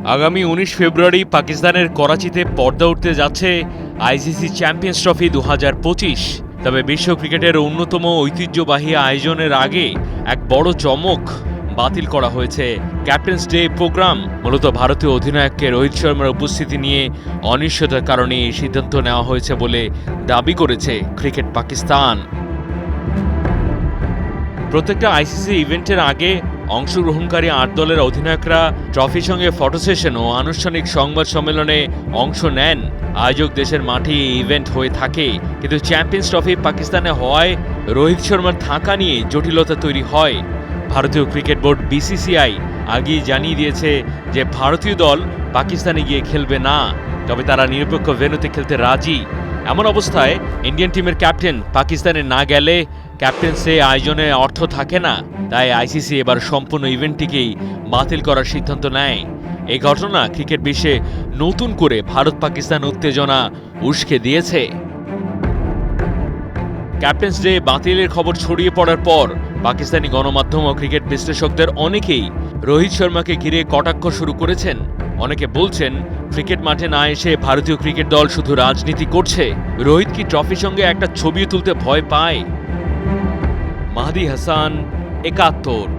আগামী ১৯ ফেব্রুয়ারি পাকিস্তানের করাচিতে পর্দা উঠতে যাচ্ছে আইসিসি চ্যাম্পিয়ন্স ট্রফি ২০২৫। তবে বিশ্ব ক্রিকেটের অন্যতম ঐতিহ্যবাহী আয়োজনের আগে এক বড় চমক বাতিল করা হয়েছে। ক্যাপ্টেন্স ডে প্রোগ্রাম মূলত ভারতীয় অধিনায়ককে রোহিত শর্মার উপস্থিতি নিয়ে অনিশ্চয়তার কারণে এই সিদ্ধান্ত নেওয়া হয়েছে বলে দাবি করেছে ক্রিকেট পাকিস্তান। প্রত্যেকটা আইসিসি ইভেন্টের আগে অংশগ্রহণকারী ৮ দলের অধিনায়করা ট্রফির সঙ্গে ফটো সেশন ও আনুষ্ঠানিক সংবাদ সম্মেলনে অংশ নেন। আয়োজক দেশের মাঠে এই ইভেন্ট হয়ে থাকে, কিন্তু চ্যাম্পিয়ন্স ট্রফি পাকিস্তানে হওয়ায় রোহিত শর্মার থাকা নিয়ে জটিলতা তৈরি হয়। ভারতীয় ক্রিকেট বোর্ড বিসিসিআই আগেই জানিয়ে দিয়েছে যে ভারতীয় দল পাকিস্তানে গিয়ে খেলবে না, তবে তারা নিরপেক্ষ ভেন্যুতে খেলতে রাজি। এমন অবস্থায় ইন্ডিয়ান টিমের ক্যাপ্টেন পাকিস্তানে না গেলে ক্যাপ্টেন্সি আয়োজনে অর্থ থাকে না। তাই আইসিসি এবার সম্পূর্ণ ইভেন্টটিকেই বাতিল করার সিদ্ধান্ত নেয়। এই ঘটনা ক্রিকেট বিশ্বে নতুন করে ভারত পাকিস্তান উত্তেজনা উস্কে দিয়েছে। ক্যাপ্টেন্স ডে বাতিলের খবর ছড়িয়ে পড়ার পর পাকিস্তানি গণমাধ্যম ও ক্রিকেট বিশ্লেষকদের অনেকেই রোহিত শর্মাকে ঘিরে কটাক্ষ শুরু করেছেন। অনেকে বলছেন, ক্রিকেট মাঠে না এসে ভারতীয় ক্রিকেট দল শুধু রাজনীতি করছে। রোহিত কি ট্রফির সঙ্গে একটা ছবিও তুলতে ভয় পায়? মাহদি হাসান, ৭১।